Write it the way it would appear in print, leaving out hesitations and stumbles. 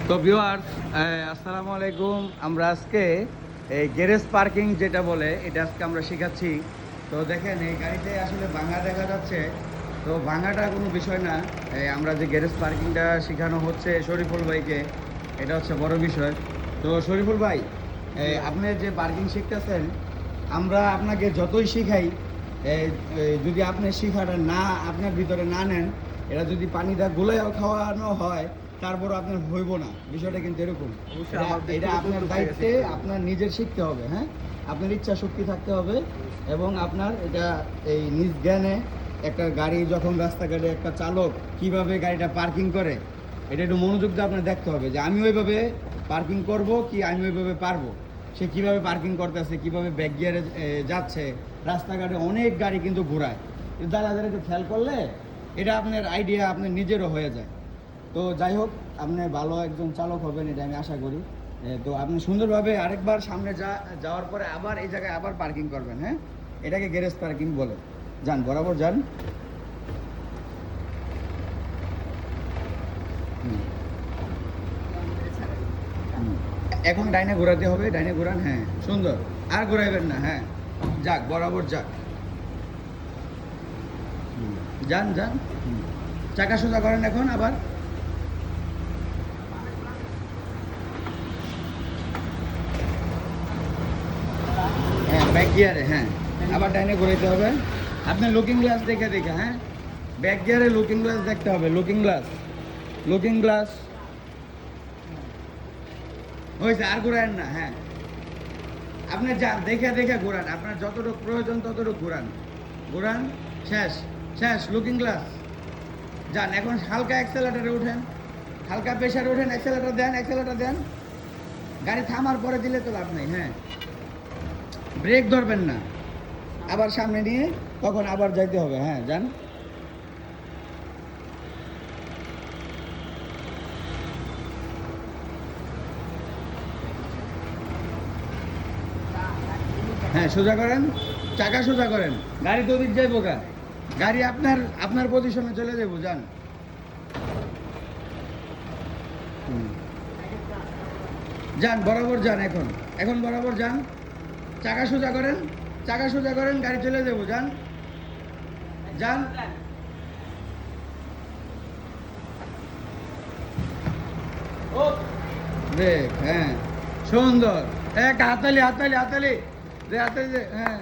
তো ভিউয়ার্স, আসসালামু আলাইকুম। আমরা আজকে এই গ্যারেজ পার্কিং যেটা বলে এটা আজকে আমরা শেখাচ্ছি। তো দেখেন এই গাড়িতে আসলে ভাঙা দেখা যাচ্ছে, তো ভাঙাটা কোনো বিষয় না। আমরা যে গ্যারেজ পার্কিংটা শেখানো হচ্ছে শরীফুল ভাইকে, এটা হচ্ছে বড় বিষয়। তো শরীফুল ভাই, আপনি যে পার্কিং শিখতেছেন, আমরা আপনাকে যতই শিখাই, যদি আপনি শিখাটা না আপনার ভিতরে না নেন, এটা যদি পানিটা গুলাইও খাওয়ানো হয় তারপরও আপনার হইব না। বিষয়টা কিন্তু এরকম। এটা আপনার দায়িত্বে, আপনার নিজের শিখতে হবে। হ্যাঁ, আপনার ইচ্ছা শক্তি থাকতে হবে এবং আপনার এটা এই নিজ জ্ঞানে একটা গাড়ি যখন রাস্তাঘাটে একটা চালক কিভাবে গাড়িটা পার্কিং করে এটা একটু মনোযোগ দিয়ে আপনার দেখতে হবে যে আমি ওইভাবে পার্কিং করব কি আমি ওইভাবে পারবো। সে কিভাবে পার্কিং করতেছে, কিভাবে ব্যাক গিয়ারে যাচ্ছে। রাস্তাঘাটে অনেক গাড়ি কিন্তু ঘোরায়, দাঁড়া একটু খেয়াল করলে এটা আপনার আইডিয়া আপনার নিজেরও হয়ে যায়। তো যাই হোক, আপনি ভালো একজন চালক হবেন এটা আমি আশা করি। তো আপনি সুন্দরভাবে আরেকবার সামনে যাওয়ার পরে আবার এই জায়গায় আবার পার্কিং করবেন। হ্যাঁ, এটাকে গ্যারেজ পার্কিং বলে। যান, বরাবর যান। এখন ডাইনে ঘোরাতে হবে, ডাইনে ঘোরান। হ্যাঁ, সুন্দর। আর ঘোরাইবেন না। হ্যাঁ, যাক, বরাবর যাক। যান যান। চাকা সোজা করেন এখন আবার। হ্যাঁ, ব্যাক গিয়ারে। হ্যাঁ, আবার ডাইনে ঘুরাইতে হবে। আপনার লুকিং গ্লাস দেখে দেখে। হ্যাঁ, ব্যাক গিয়ারে লুকিং গ্লাস দেখতে হবে। লুকিং গ্লাস, লুকিং গ্লাস হয়েছে। আর ঘুরান না। হ্যাঁ, আপনি যান, দেখে দেখে ঘুরান। আপনার যতটুকু প্রয়োজন ততটুকু ঘুরান। ঘুরান। শেষ, শেষ। Looking glass. যান, এখন হালকা অ্যাক্সেলেটারে উঠেন, হালকা প্রেশারে উঠেন। অ্যাক্সেলেটার দেন, অ্যাক্সেলেটার দেন। গাড়ি থামার পরে দিলে তো লাভ নেই। হ্যাঁ, ব্রেক ধরবেন না। আবার সামনে নিয়ে তখন আবার যাইতে হবে। হ্যাঁ, যান। হ্যাঁ, সোজা করেন, চাকা সোজা করেন। গাড়ি তো দিক যাইবো গা, গাড়ি আপনার আপনার পজিশনে চলে যাবো। যান। যান, বরাবর যান। এখন এখন বরাবর যান। চাকা সোজা করেন, চাকা সোজা করেন, গাড়ি চলে যাবো। যান যান। দেখ। হ্যাঁ, সুন্দর। একটা হাতালি, হাতালি, হাতালি দে, হাতালি দে। হ্যাঁ।